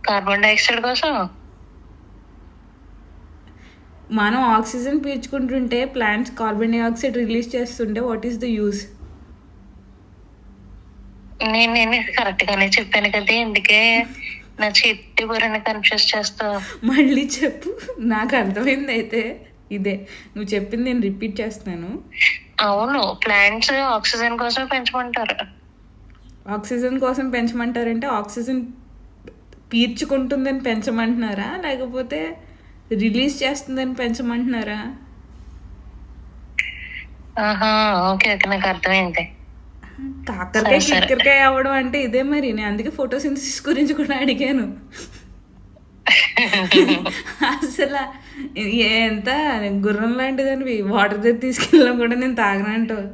Carbon dioxide కోసం. మనం oxygen పీల్చుకుంటుంటే ప్లాంట్స్ కార్బన్ డైఆక్సైడ్ రిలీజ్ చేస్తుంటే వాట్ ఈస్ ద యూస్? నేను కరెక్ట్ గానే చెప్పాను కదా, ఎందుకే నా చెట్టు గురిని కన్ఫ్యూజ్ చేస్తావు? మళ్ళీ చెప్పు, నాకు అర్థమైంది అయితే ఇదే. నువ్వు చెప్పింది నేను రిపీట్ చేస్తున్నాను. అవును, ప్లాంట్స్ ఆక్సిజన్ కోసం పెంచమంటారు. ఆక్సిజన్ కోసం పెంచమంటారంటే ఆక్సిజన్ పీల్చుకుంటుందని పెంచమంటున్నారా, లేకపోతే రిలీజ్ చేస్తుందని పెంచమంటున్నారా? ఆహా, ఓకే ఓకే, నాకు అర్థమైంది. కాకరకాయ సరే. కిక్కరకాయ అవ్వడం అంటే ఇదే మరి. నేను అందుకే ఫోటోసింథసిస్ గురించి కూడా అడిగాను. అసలు ఎంత గుర్రం లాంటిదని వాటర్ దగ్గర తీసుకెళ్ళినా కూడా నేను తాగనంటావు.